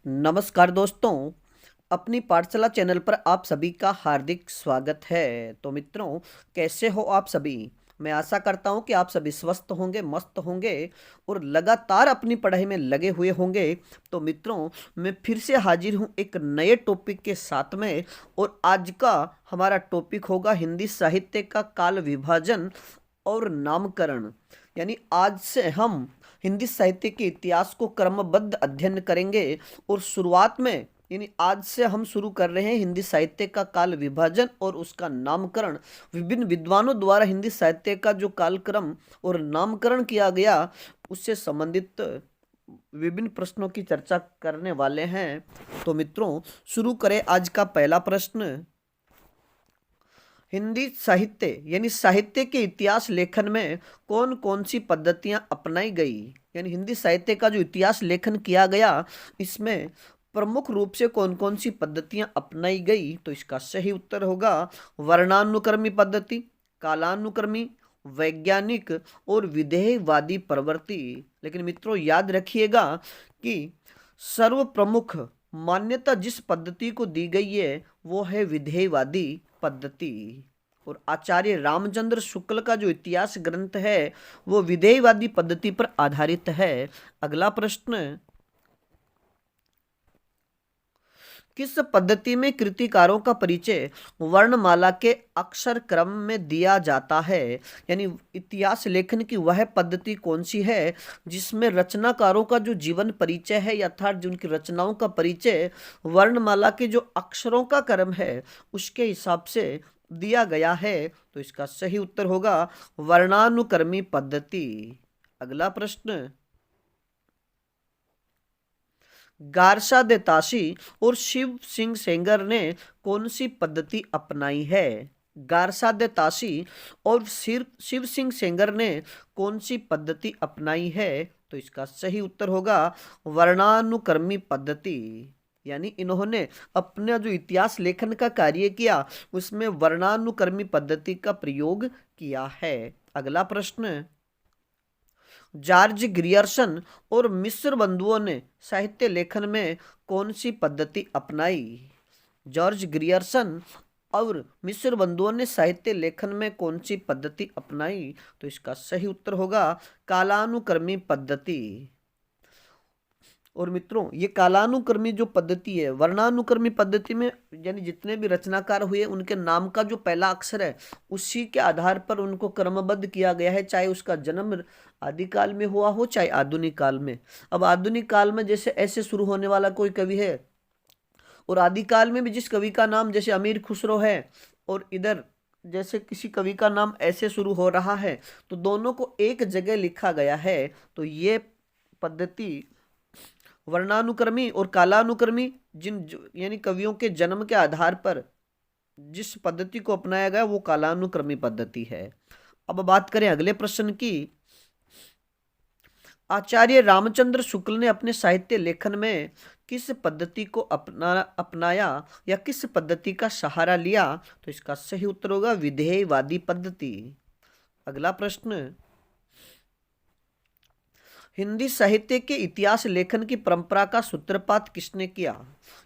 नमस्कार दोस्तों, अपनी पाठशाला चैनल पर आप सभी का हार्दिक स्वागत है। तो मित्रों, कैसे हो आप सभी? मैं आशा करता हूं कि आप सभी स्वस्थ होंगे, मस्त होंगे और लगातार अपनी पढ़ाई में लगे हुए होंगे। तो मित्रों, मैं फिर से हाजिर हूं एक नए टॉपिक के साथ में। और आज का हमारा टॉपिक होगा हिंदी साहित्य का काल विभाजन और नामकरण। यानी आज से हम हिंदी साहित्य के इतिहास को क्रमबद्ध अध्ययन करेंगे। और शुरुआत में यानी आज से हम शुरू कर रहे हैं हिंदी साहित्य का काल विभाजन और उसका नामकरण। विभिन्न विद्वानों द्वारा हिंदी साहित्य का जो कालक्रम और नामकरण किया गया उससे संबंधित विभिन्न प्रश्नों की चर्चा करने वाले हैं। तो मित्रों, शुरू करें आज का पहला प्रश्न। हिंदी साहित्य यानी साहित्य के इतिहास लेखन में कौन कौन सी पद्धतियां अपनाई गई? यानी हिंदी साहित्य का जो इतिहास लेखन किया गया इसमें प्रमुख रूप से कौन कौन सी पद्धतियां अपनाई गई? तो इसका सही उत्तर होगा वर्णानुक्रमी पद्धति, कालानुक्रमी, वैज्ञानिक और विधेयवादी प्रवृत्ति। लेकिन मित्रों याद रखिएगा कि सर्व प्रमुख मान्यता जिस पद्धति को दी गई है वो है विधेयवादी पद्धति। और आचार्य रामचंद्र शुक्ल का जो इतिहास ग्रंथ है वो विधेयवादी पद्धति पर आधारित है। अगला प्रश्न, किस पद्धति में कृतिकारों का परिचय वर्णमाला के अक्षर क्रम में दिया जाता है? यानी इतिहास लेखन की वह पद्धति कौन सी है जिसमें रचनाकारों का जो जीवन परिचय है अर्थात जिनकी रचनाओं का परिचय वर्णमाला के जो अक्षरों का क्रम है उसके हिसाब से दिया गया है? तो इसका सही उत्तर होगा वर्णानुक्रमी पद्धति। अगला प्रश्न, गारसा दे ताशी और शिव सिंह सेंगर ने कौन सी पद्धति अपनाई है? गारसा दे ताशी और शिव सिंह सेंगर ने कौन सी पद्धति अपनाई है? तो इसका सही उत्तर होगा वर्णानुक्रमी पद्धति। यानी इन्होंने अपना जो इतिहास लेखन का कार्य किया उसमें वर्णानुक्रमी पद्धति का प्रयोग किया है। अगला प्रश्न, जॉर्ज ग्रियर्सन और मिस्र बंधुओं ने साहित्य लेखन में कौन सी पद्धति अपनाई? जॉर्ज ग्रियर्सन और मिस्र बंधुओं ने साहित्य लेखन में कौन सी पद्धति अपनाई? तो इसका सही उत्तर होगा कालानुक्रमी पद्धति। और मित्रों, ये कालानुक्रमी जो पद्धति है, वर्णानुक्रमी पद्धति में यानी जितने भी रचनाकार हुए उनके नाम का जो पहला अक्षर है उसी के आधार पर उनको क्रमबद्ध किया गया है, चाहे उसका जन्म आदिकाल में हुआ हो चाहे आधुनिक काल में। अब आधुनिक काल में जैसे ऐसे शुरू होने वाला कोई कवि है और आदिकाल में भी जिस कवि का नाम जैसे अमीर खुसरो है और इधर जैसे किसी कवि का नाम ऐसे शुरू हो रहा है तो दोनों को एक जगह लिखा गया है। तो ये पद्धति वर्णानुक्रमी और कालानुक्रमी यानी कवियों के जन्म के आधार पर जिस पद्धति को अपनाया गया वो कालानुक्रमी पद्धति है। अब बात करें अगले प्रश्न की। आचार्य रामचंद्र शुक्ल ने अपने साहित्य लेखन में किस पद्धति को अपनाया या किस पद्धति का सहारा लिया? तो इसका सही उत्तर होगा विधेयवादी पद्धति। अगला प्रश्न, हिंदी साहित्य के इतिहास लेखन की परंपरा का सूत्रपात किसने किया?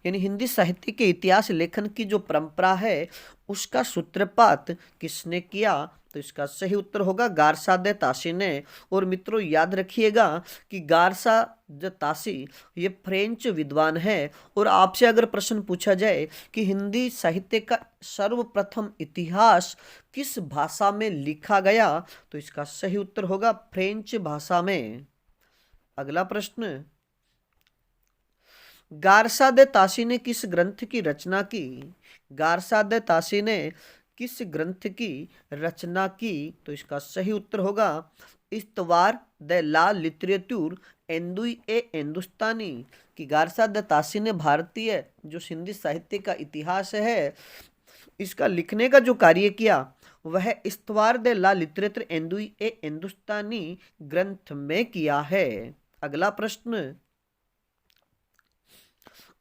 यानी हिंदी साहित्य के इतिहास लेखन की जो परंपरा है उसका सूत्रपात किसने किया? तो इसका सही उत्तर होगा गारसा दे ताशी ने। और मित्रों याद रखिएगा कि गारसा दे ताशी ये फ्रेंच विद्वान है। और आपसे अगर प्रश्न पूछा जाए कि हिंदी साहित्य का सर्वप्रथम इतिहास किस भाषा में लिखा गया तो इसका सही उत्तर होगा फ्रेंच भाषा में। अगला प्रश्न, गारसा दे ताशी ने किस ग्रंथ की रचना की? गारसा दे ताशी ने किस ग्रंथ की रचना की? तो इसका सही उत्तर होगा इस्तवार द ला लिटरेचर एंदुई ए हिंदुस्तानी। कि गारसा दे ताशी ने भारतीय जो हिंदी साहित्य का इतिहास है इसका लिखने का जो कार्य किया वह इस्तवार द ला लिटरेचर एंदुई ए हिंदुस्तानी ग्रंथ में किया है। अगला प्रश्न,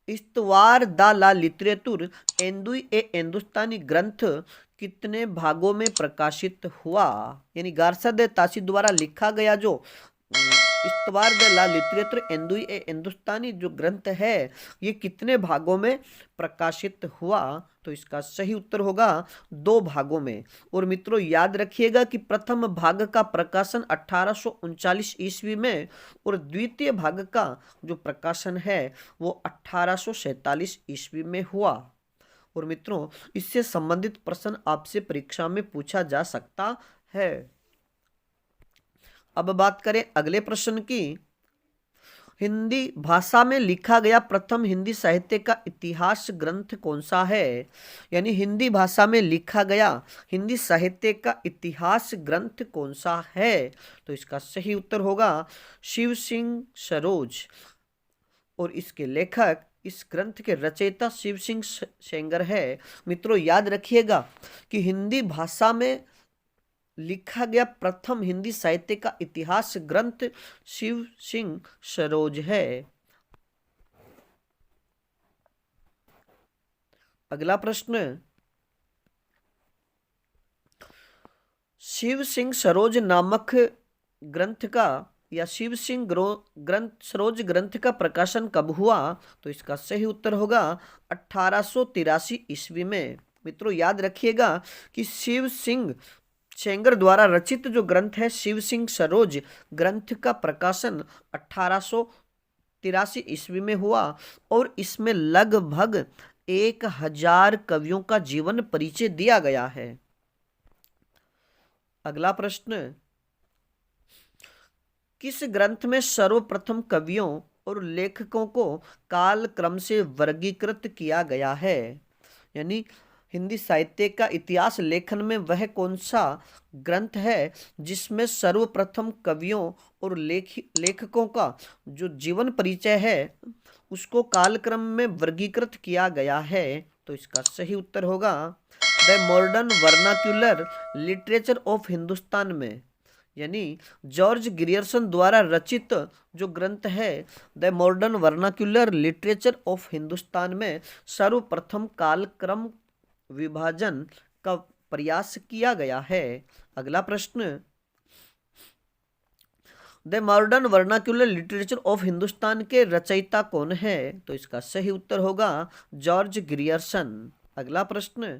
इस्तवार द ला लिटरेचर एंदुई ए हिंदुस्तानी ग्रंथ कितने भागों में प्रकाशित हुआ? यानी गारसा दे ताशी द्वारा लिखा गया जो इस्तवार द ला लिटरेचर हिंदुई ए हिंदुस्तानी जो ग्रंथ है ये कितने भागों में प्रकाशित हुआ? तो इसका सही उत्तर होगा 2 भागों में। और मित्रों याद रखिएगा कि प्रथम भाग का प्रकाशन 1839 ईस्वी में और द्वितीय भाग का जो प्रकाशन है वो 1847 ईस्वी में हुआ। और मित्रों इससे संबंधित प्रश्न आपसे परीक्षा में पूछा जा सकता है। अब बात करें अगले प्रश्न की। हिंदी भाषा में लिखा गया प्रथम हिंदी साहित्य का इतिहास ग्रंथ कौन सा है? यानी हिंदी भाषा में लिखा गया हिंदी साहित्य का इतिहास ग्रंथ कौन सा है? तो इसका सही उत्तर होगा शिव सिंह सरोज। और इसके लेखक, इस ग्रंथ के रचयिता शिव सिंह सेंगर है। मित्रों याद रखिएगा कि हिंदी भाषा में लिखा गया प्रथम हिंदी साहित्य का इतिहास ग्रंथ शिव सिंह सरोज है। अगला प्रश्न, शिव सिंह सरोज नामक ग्रंथ का या शिव सिंह ग्रंथ सरोज ग्रंथ का प्रकाशन कब हुआ? तो इसका सही उत्तर होगा 1883 ईस्वी में। मित्रों याद रखिएगा कि शिव सिंह सेंगर द्वारा रचित जो ग्रंथ है शिव सिंह सरोज ग्रंथ का प्रकाशन 1883 ईस्वी में हुआ और इसमें लगभग 1000 कवियों का जीवन परिचय दिया गया है। अगला प्रश्न, किस ग्रंथ में सर्वप्रथम कवियों और लेखकों को काल क्रम से वर्गीकृत किया गया है? यानी हिंदी साहित्य का इतिहास लेखन में वह कौन सा ग्रंथ है जिसमें सर्वप्रथम कवियों और लेखकों का जो जीवन परिचय है उसको कालक्रम में वर्गीकृत किया गया है? तो इसका सही उत्तर होगा the modern vernacular literature of Hindustan में। यानी जॉर्ज ग्रियर्सन द्वारा रचित जो ग्रंथ है the modern vernacular literature of Hindustan में सर्वप्रथम कालक्रम विभाजन का प्रयास किया गया है। अगला प्रश्न, the modern vernacular literature of Hindustan के रचयिता कौन है? तो इसका सही उत्तर होगा जॉर्ज ग्रियर्सन। अगला प्रश्न,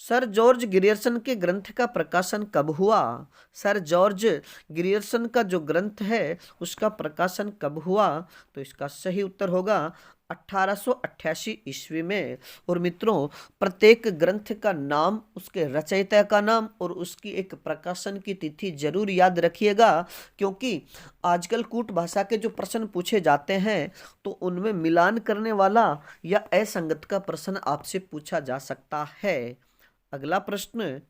सर जॉर्ज ग्रियर्सन के ग्रंथ का प्रकाशन कब हुआ? सर जॉर्ज ग्रियर्सन का जो ग्रंथ है उसका प्रकाशन कब हुआ? तो इसका सही उत्तर होगा 1888 ईस्वी में। और मित्रों प्रत्येक ग्रंथ का नाम, उसके रचयिता का नाम और उसकी एक प्रकाशन की तिथि जरूर याद रखिएगा, क्योंकि आजकल कूट भाषा के जो प्रश्न पूछे जाते हैं तो उनमें मिलान करने वाला या असंगत का प्रश्न आपसे पूछा जा सकता है। अगला प्रश्न,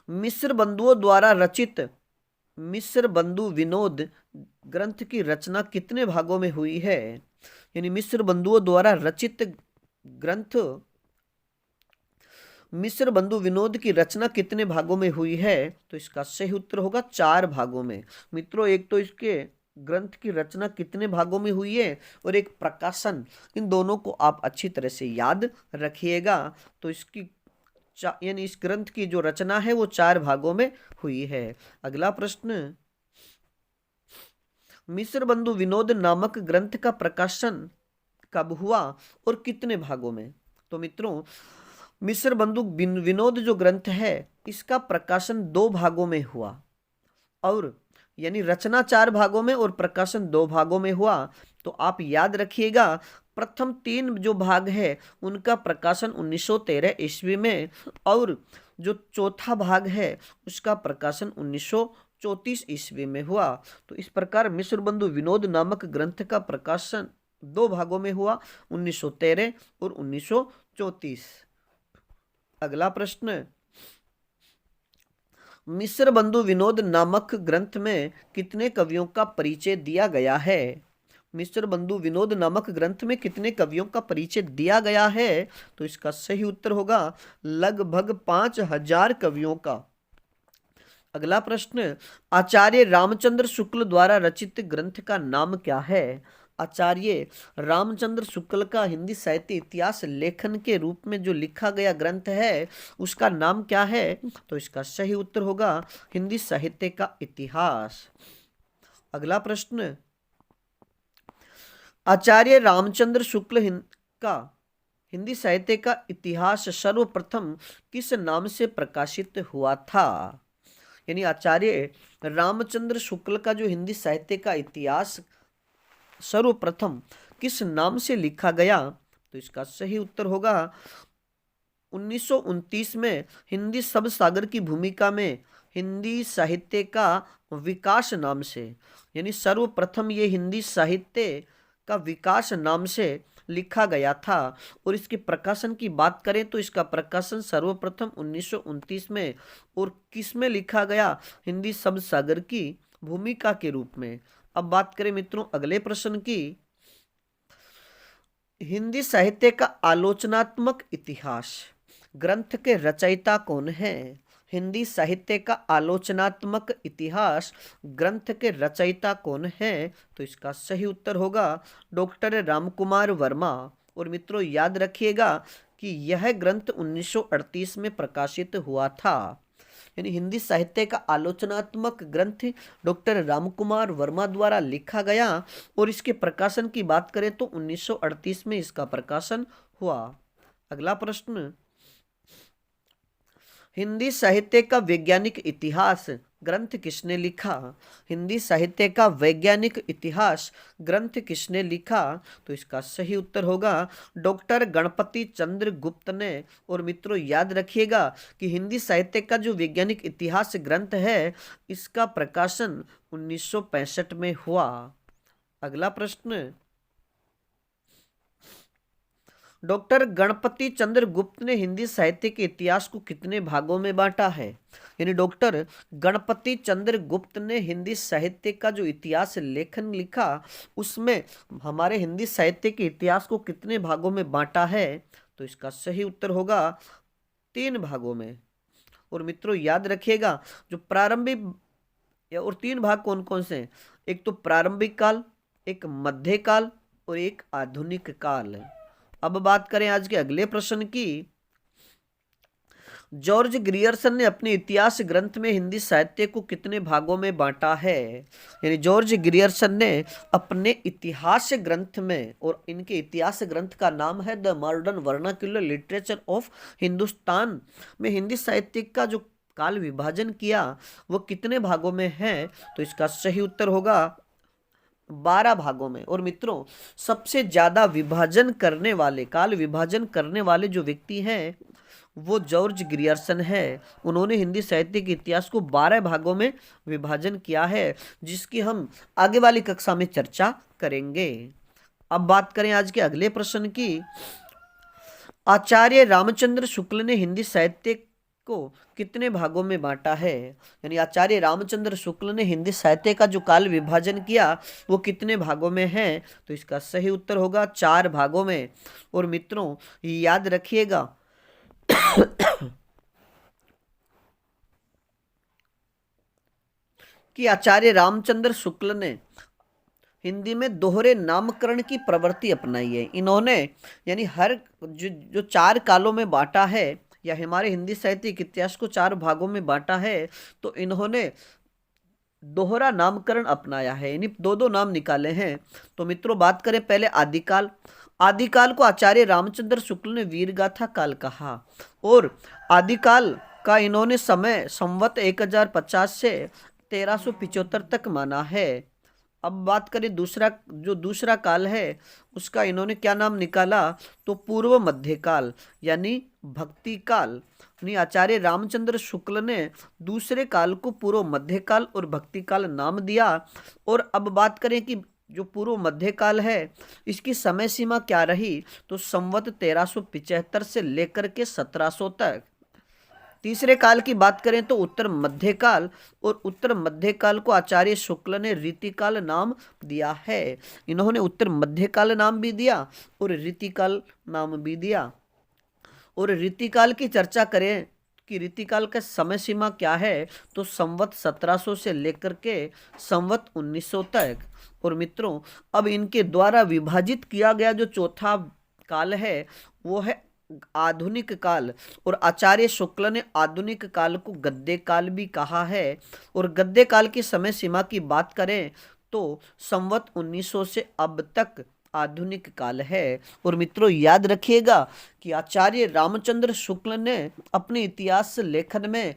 मिस्र बंधुओं द्वारा रचित मिस्र बंधु विनोद ग्रंथ की रचना कितने भागों में हुई है? यानी मिस्र बंधुओं द्वारा रचित ग्रंथ मिस्र बंधु विनोद की रचना कितने भागों में हुई है? तो इसका सही उत्तर होगा 4 भागों में। मित्रों एक तो इसके ग्रंथ की रचना कितने भागों में हुई है और एक प्रकाशन, इन दोनों को आप अच्छी तरह से याद रखिएगा। तो इसकी यानी इस ग्रंथ की जो रचना है वो 4 भागों में हुई है। अगला प्रश्न, मिस्र बंधु विनोद नामक ग्रंथ का प्रकाशन कब हुआ और कितने भागों में? तो मित्रों मिस्र बंधु विनोद जो ग्रंथ है इसका प्रकाशन 2 भागों में हुआ, और यानी रचना 4 भागों में और प्रकाशन 2 भागों में हुआ। तो आप याद रखिएगा प्रथम 3 जो भाग है उनका प्रकाशन 1913 ईस्वी में और जो चौथा भाग है उसका प्रकाशन 1934 ईस्वी में हुआ। तो इस प्रकार मिस्र बंधु विनोद नामक ग्रंथ का प्रकाशन 2 भागों में हुआ, 1913 और 1934। अगला प्रश्न, मिस्र बंधु विनोद नामक ग्रंथ में कितने कवियों का परिचय दिया गया है? मिस्र बंधु विनोद नामक ग्रंथ में कितने कवियों का परिचय दिया गया है? तो इसका सही उत्तर होगा लगभग 5000 कवियों का। अगला प्रश्न, आचार्य रामचंद्र शुक्ल द्वारा रचित ग्रंथ का नाम क्या है? आचार्य रामचंद्र शुक्ल का हिंदी साहित्य इतिहास लेखन के रूप में जो लिखा गया ग्रंथ है उसका नाम क्या है? तो इसका सही उत्तर होगा हिंदी साहित्य का इतिहास। अगला प्रश्न, आचार्य रामचंद्र शुक्ल का हिंदी साहित्य का इतिहास सर्वप्रथम किस नाम से प्रकाशित हुआ था? यानी आचार्य रामचंद्र शुक्ल का जो हिंदी साहित्य का इतिहास सर्वप्रथम किस नाम से लिखा गया? तो इसका सही उत्तर होगा 1929 में हिंदी शब्द सागर की भूमिका में हिंदी साहित्य का विकास नाम से। यानी सर्वप्रथम ये हिंदी साहित्य का विकास नाम से लिखा गया था। और इसके प्रकाशन की बात करें तो इसका प्रकाशन सर्वप्रथम 1929 में और किस में लिखा गया? हिंदी शब्द सागर की भूमिका के रूप में। अब बात करें मित्रों अगले प्रश्न की, हिंदी साहित्य का आलोचनात्मक इतिहास ग्रंथ के रचयिता कौन है? हिंदी साहित्य का आलोचनात्मक इतिहास ग्रंथ के रचयिता कौन है? तो इसका सही उत्तर होगा डॉक्टर रामकुमार वर्मा। और मित्रों याद रखिएगा कि यह ग्रंथ 1938 में प्रकाशित हुआ था। यानी हिंदी साहित्य का आलोचनात्मक ग्रंथ डॉक्टर रामकुमार वर्मा द्वारा लिखा गया और इसके प्रकाशन की बात करें तो 1938 में इसका प्रकाशन हुआ। अगला प्रश्न, हिंदी साहित्य का वैज्ञानिक इतिहास ग्रंथ किसने लिखा? हिंदी साहित्य का वैज्ञानिक इतिहास ग्रंथ किसने लिखा? तो इसका सही उत्तर होगा डॉक्टर गणपति चंद्र गुप्त ने। और मित्रों याद रखिएगा कि हिंदी साहित्य का जो वैज्ञानिक इतिहास ग्रंथ है इसका प्रकाशन 1965 में हुआ। अगला प्रश्न, डॉक्टर गणपति चंद्र गुप्त ने हिंदी साहित्य के इतिहास को कितने भागों में बांटा है? यानी डॉक्टर गणपति चंद्र गुप्त ने हिंदी साहित्य का जो इतिहास लेखन लिखा उसमें हमारे हिंदी साहित्य के इतिहास को कितने भागों में बांटा है? तो इसका सही उत्तर होगा 3 भागों में। और मित्रों याद रखिएगा जो प्रारंभिक और 3 भाग कौन कौन से हैं? एक तो प्रारंभिक काल, एक मध्यकाल और एक आधुनिक काल। अब बात करें आज के अगले प्रश्न की, जॉर्ज ग्रियर्सन ने अपने इतिहास ग्रंथ में हिंदी साहित्य को कितने भागों में बांटा है? यानी जॉर्ज ग्रियर्सन ने अपने इतिहास ग्रंथ में, और इनके इतिहास ग्रंथ का नाम है the modern vernacular literature of Hindustan, में हिंदी साहित्य का जो काल विभाजन किया वो कितने भागों में है? तो इसका सही उत्तर होगा 12 भागों में। और मित्रों सबसे ज्यादा विभाजन करने वाले, काल विभाजन करने वाले जो व्यक्ति हैं वो जॉर्ज ग्रियर्सन है। उन्होंने हिंदी साहित्य के इतिहास को 12 भागों में विभाजन किया है जिसकी हम आगे वाली कक्षा में चर्चा करेंगे। अब बात करें आज के अगले प्रश्न की, आचार्य रामचंद्र शुक्ल ने हिंदी साहित्य को कितने भागों में बांटा है? यानी आचार्य रामचंद्र शुक्ल ने हिंदी साहित्य का जो काल विभाजन किया वो कितने भागों में है? तो इसका सही उत्तर होगा 4 भागों में। और मित्रों याद रखिएगा कि आचार्य रामचंद्र शुक्ल ने हिंदी में दोहरे नामकरण की प्रवृत्ति अपनाई है। इन्होंने यानी हर जो 4 कालों में बांटा है या हमारे हिंदी साहित्य के इतिहास को 4 भागों में बांटा है तो इन्होंने दोहरा नामकरण अपनाया है, यानी 2-2 नाम निकाले हैं। तो मित्रों बात करें पहले आदिकाल। आदिकाल को आचार्य रामचंद्र शुक्ल ने वीरगाथा काल कहा और आदिकाल का इन्होंने समय संवत 1050 से 1375 तक माना है। अब बात करें दूसरा काल है उसका इन्होंने क्या नाम निकाला? तो पूर्व मध्यकाल यानी भक्ति काल। यानी आचार्य रामचंद्र शुक्ल ने दूसरे काल को पूर्व मध्यकाल और भक्ति काल नाम दिया। और अब बात करें कि जो पूर्व मध्यकाल है इसकी समय सीमा क्या रही? तो संवत 1375 से लेकर के 1700 तक। तीसरे काल की बात करें तो उत्तर मध्यकाल, और उत्तर मध्यकाल को आचार्य शुक्ल ने रीतिकाल नाम दिया है। इन्होंने उत्तर मध्यकाल नाम भी दिया और रीतिकाल नाम भी दिया। और रीतिकाल की चर्चा करें कि रीतिकाल का समय सीमा क्या है, तो संवत 1700 से लेकर के संवत 1900 तक। और मित्रों, अब इनके द्वारा विभाजित किया गया जो चौथा काल है वो है आधुनिक काल। और आचार्य शुक्ल ने आधुनिक काल को गद्य काल भी कहा है। और गद्य काल की समय सीमा की बात करें तो संवत 1900 से अब तक आधुनिक काल है। और मित्रों, याद रखिएगा कि आचार्य रामचंद्र शुक्ल ने अपने इतिहास लेखन में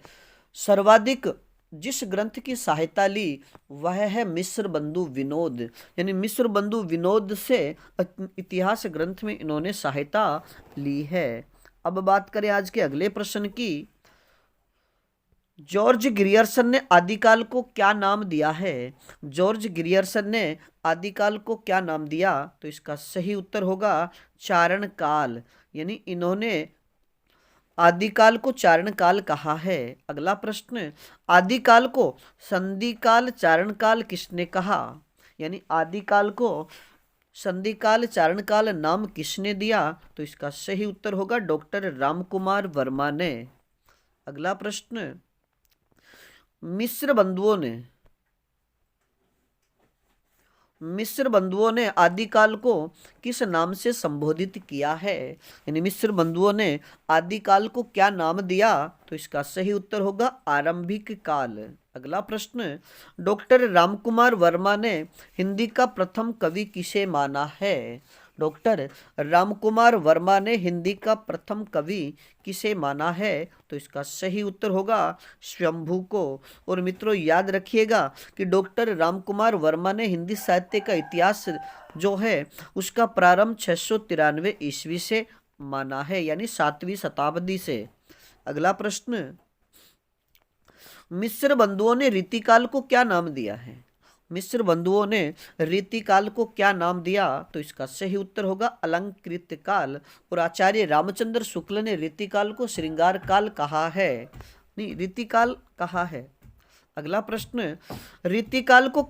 सर्वाधिक जिस ग्रंथ की सहायता ली वह है मिस्र बंधु विनोद। यानी मिस्र बंधु विनोद से इतिहास ग्रंथ में इन्होंने सहायता ली है। अब बात करें आज के अगले प्रश्न की। जॉर्ज ग्रियर्सन ने आदिकाल को क्या नाम दिया है? जॉर्ज ग्रियर्सन ने आदिकाल को क्या नाम दिया? तो इसका सही उत्तर होगा चारण काल। यानी इन्होंने आदिकाल को चारण काल कहा है। अगला प्रश्न, आदिकाल को संधिकाल चारण काल किसने कहा? यानी आदिकाल को संधिकाल चारण काल नाम किसने दिया? तो इसका सही उत्तर होगा डॉक्टर रामकुमार वर्मा ने। अगला प्रश्न, मिस्र बंधुओं ने आदिकाल को किस नाम से संबोधित किया है? यानी मिस्र बंधुओं ने आदिकाल को क्या नाम दिया? तो इसका सही उत्तर होगा आरंभिक काल। अगला प्रश्न, डॉक्टर रामकुमार वर्मा ने हिंदी का प्रथम कवि किसे माना है? डॉक्टर रामकुमार वर्मा ने हिंदी का प्रथम कवि किसे माना है? तो इसका सही उत्तर होगा शंभू को। और मित्रों, याद रखिएगा कि डॉक्टर रामकुमार वर्मा ने हिंदी साहित्य का इतिहास जो है उसका प्रारंभ 693 ईस्वी से माना है, यानी 7वीं शताब्दी से। अगला प्रश्न, मिस्र बंधुओं ने रीतिकाल को क्या नाम दिया है? मिस्र बंधुओं ने रीतिकाल को क्या नाम दिया? तो इसका सही उत्तर होगा अलंकृत काल। और आचार्य रामचंद्र शुक्ल ने रीतिकाल को श्रृंगार काल कहा है, नहीं रीतिकाल कहा है। अगला प्रश्न, रीतिकाल को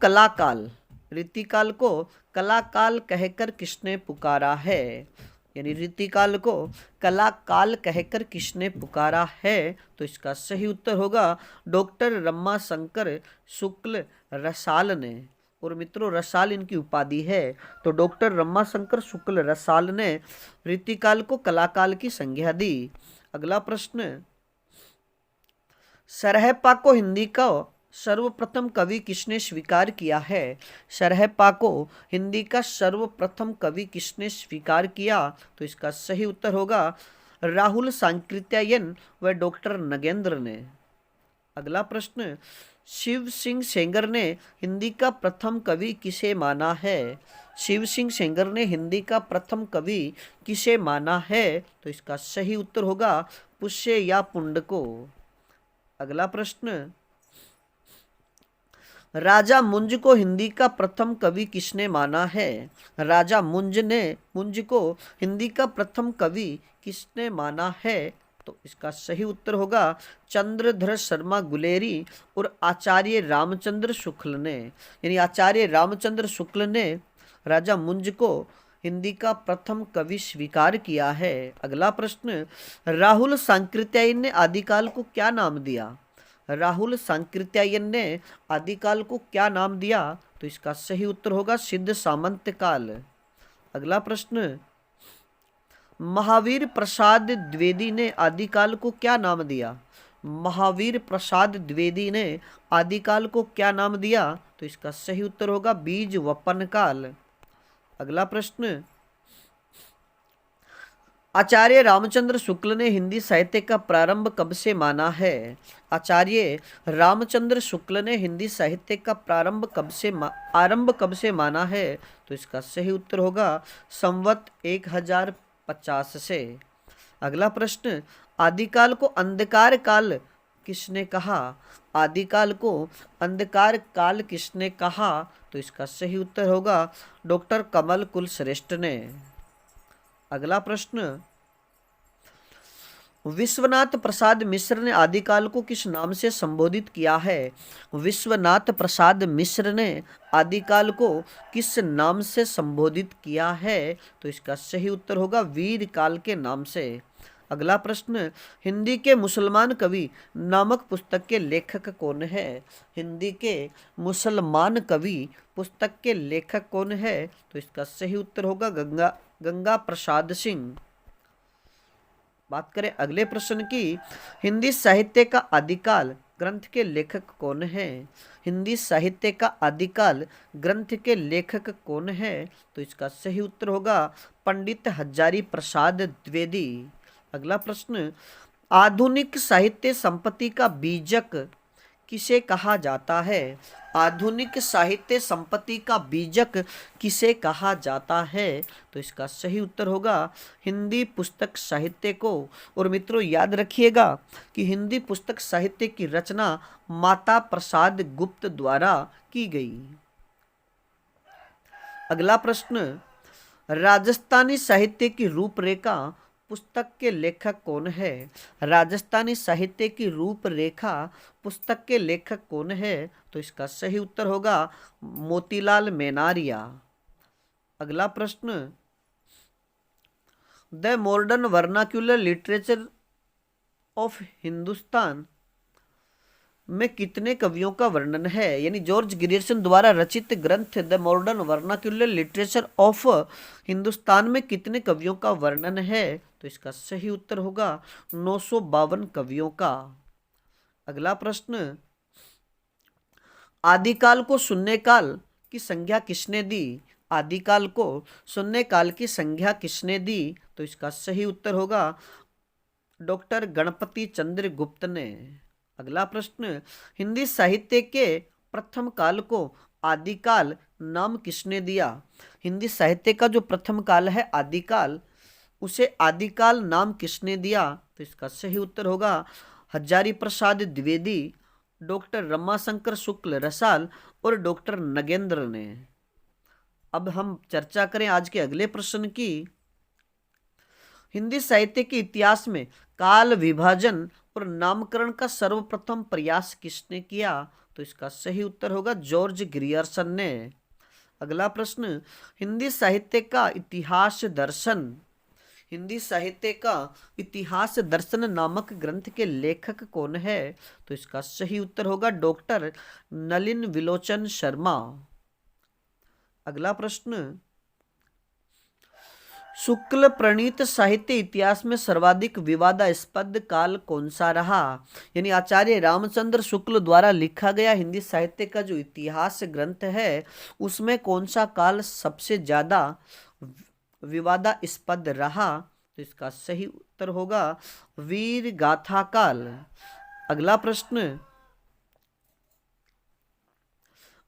कलाकाल कहकर किसने पुकारा है? यानी रीतिकाल को कलाकाल कहकर किसने पुकारा है? तो इसका सही उत्तर होगा डॉक्टर रमाशंकर शुक्ल रसाल ने। और मित्रों, रसाल इनकी उपाधि है। तो डॉक्टर रमाशंकर शुक्ल रसाल ने रीतिकाल को कलाकाल की संज्ञा दी। अगला प्रश्न, सरहपा को हिंदी का सर्वप्रथम कवि किसने स्वीकार किया है? सरहपा को हिंदी का सर्वप्रथम कवि किसने स्वीकार किया? तो इसका सही उत्तर होगा राहुल सांकृत्यायन व डॉक्टर नगेंद्र ने। अगला प्रश्न, शिव सिंह सेंगर ने हिंदी का प्रथम कवि किसे माना है? शिव सिंह सेंगर ने हिंदी का प्रथम कवि किसे माना है? तो इसका सही उत्तर होगा पुष्य या पुंड को। अगला प्रश्न, राजा मुंज को हिंदी का प्रथम कवि किसने माना है? राजा मुंज को हिंदी का प्रथम कवि किसने माना है? तो इसका सही उत्तर होगा चंद्रधर शर्मा गुलेरी और आचार्य रामचंद्र शुक्ल ने। यानी आचार्य रामचंद्र शुक्ल ने राजा मुंज को हिंदी का प्रथम कवि स्वीकार किया है। अगला प्रश्न, राहुल सांकृत्यायन ने आदिकाल को क्या नाम दिया? राहुल सांकृत्यायन ने आदिकाल को क्या नाम दिया? तो इसका सही उत्तर होगा सिद्ध सामंत काल। अगला प्रश्न, महावीर प्रसाद द्विवेदी ने आदिकाल को क्या नाम दिया? महावीर प्रसाद द्विवेदी ने आदिकाल को क्या नाम दिया? तो इसका सही उत्तर होगा बीज वपन काल। अगला प्रश्न, आचार्य रामचंद्र शुक्ल ने हिंदी साहित्य का प्रारंभ कब से माना है? आचार्य रामचंद्र शुक्ल ने हिंदी साहित्य का आरंभ कब से माना है? तो इसका सही उत्तर होगा संवत 1050 से। अगला प्रश्न, आदिकाल को अंधकार काल किसने कहा? आदिकाल को अंधकार काल किसने कहा? तो इसका सही उत्तर होगा डॉक्टर कमल कुलश्रेष्ठ ने। अगला प्रश्न, विश्वनाथ प्रसाद मिश्र ने आदिकाल को किस नाम से संबोधित किया है? विश्वनाथ प्रसाद मिश्र ने आदिकाल को किस नाम से संबोधित किया है? तो इसका सही उत्तर होगा वीर काल के नाम से। अगला प्रश्न, हिंदी के मुसलमान कवि नामक पुस्तक के लेखक कौन है? हिंदी के मुसलमान कवि पुस्तक के लेखक कौन है? तो इसका सही उत्तर होगा गंगा प्रसाद सिंह। बात करें अगले प्रश्न की, हिंदी साहित्य का आदिकाल ग्रंथ के लेखक कौन है? हिंदी साहित्य का आदिकाल ग्रंथ के लेखक कौन है? तो इसका सही उत्तर होगा पंडित हजारी प्रसाद द्विवेदी। अगला प्रश्न, आधुनिक साहित्य संपत्ति का बीजक किसे कहा जाता है? आधुनिक साहित्य संपत्ति का बीजक किसे कहा जाता है? तो इसका सही उत्तर होगा हिंदी पुस्तक साहित्य को। और मित्रों याद रखिएगा कि हिंदी पुस्तक साहित्य की रचना माता प्रसाद गुप्त द्वारा की गई। अगला प्रश्न, राजस्थानी साहित्य की रूपरेखा पुस्तक के लेखक कौन है? राजस्थानी साहित्य की रूपरेखा पुस्तक के लेखक कौन है? तो इसका सही उत्तर होगा मोतीलाल मेनारिया। अगला प्रश्न, the modern vernacular literature of Hindustan में कितने कवियों का वर्णन है? यानी जॉर्ज ग्रियर्सन द्वारा रचित ग्रंथ the modern vernacular literature of Hindustan में कितने कवियों का वर्णन है? तो इसका सही उत्तर होगा 952 कवियों का। अगला प्रश्न, आदिकाल को शून्य काल की संज्ञा किसने दी? आदिकाल को शून्य काल की संज्ञा किसने दी? तो इसका सही उत्तर होगा डॉक्टर गणपति चंद्र गुप्त ने। अगला प्रश्न, हिंदी साहित्य के प्रथम काल को आदिकाल नाम किसने दिया? हिंदी साहित्य का जो प्रथम काल है आदिकाल, उसे आदिकाल नाम किसने दिया? तो इसका सही उत्तर होगा हजारी प्रसाद द्विवेदी, डॉक्टर रमाशंकर शुक्ल रसाल और डॉक्टर नगेंद्र ने। अब हम चर्चा करें आज के अगले प्रश्न की, हिंदी साहित्य के इतिहास में काल विभाजन और नामकरण का सर्वप्रथम प्रयास किसने किया? तो इसका सही उत्तर होगा जॉर्ज ग्रियर्सन ने। अगला प्रश्न, हिंदी साहित्य का इतिहास दर्शन, हिंदी साहित्य का इतिहास दर्शन नामक ग्रंथ के लेखक कौन है? तो इसका सही उत्तर होगा डॉक्टर नलिन विलोचन शर्मा। अगला प्रश्न, शुक्ल प्रणीत साहित्य इतिहास में सर्वाधिक विवादास्पद काल कौन सा रहा? यानी आचार्य रामचंद्र शुक्ल द्वारा लिखा गया हिंदी साहित्य का जो इतिहास ग्रंथ है उसमें कौन सा काल सबसे ज्यादा विवादास्पद रहा? तो इसका सही उत्तर होगा वीर गाथा काल। अगला प्रश्न,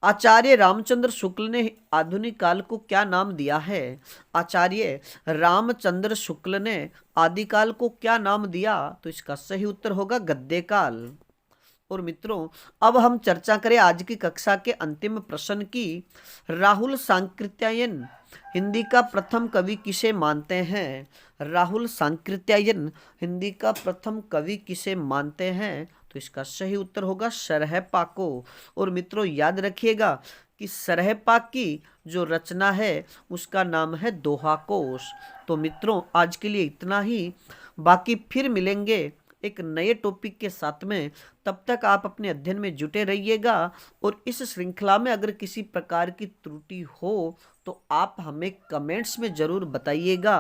आचार्य रामचंद्र शुक्ल ने आधुनिक काल को क्या नाम दिया है? आचार्य रामचंद्र शुक्ल ने आदिकाल को क्या नाम दिया? तो इसका सही उत्तर होगा गद्य काल। और मित्रों अब हम चर्चा करें आज की कक्षा के अंतिम प्रश्न की, राहुल सांकृत्यायन हिंदी का प्रथम कवि किसे मानते हैं? राहुल सांकृत्यायन हिंदी का प्रथम कवि किसे मानते हैं? तो इसका सही उत्तर होगा सरहपा को। और मित्रों याद रखिएगा कि सरहपा की जो रचना है उसका नाम है दोहा कोश। तो मित्रों आज के लिए इतना ही, बाकी फिर मिलेंगे एक नए टॉपिक के साथ में। तब तक आप अपने अध्ययन में जुटे रहिएगा और इस श्रृंखला में अगर किसी प्रकार की त्रुटि हो तो आप हमें कमेंट्स में ज़रूर बताइएगा।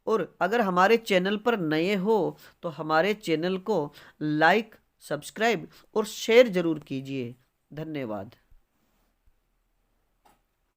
और अगर हमारे चैनल पर नए हो तो हमारे चैनल को लाइक, सब्सक्राइब और शेयर ज़रूर कीजिए। धन्यवाद।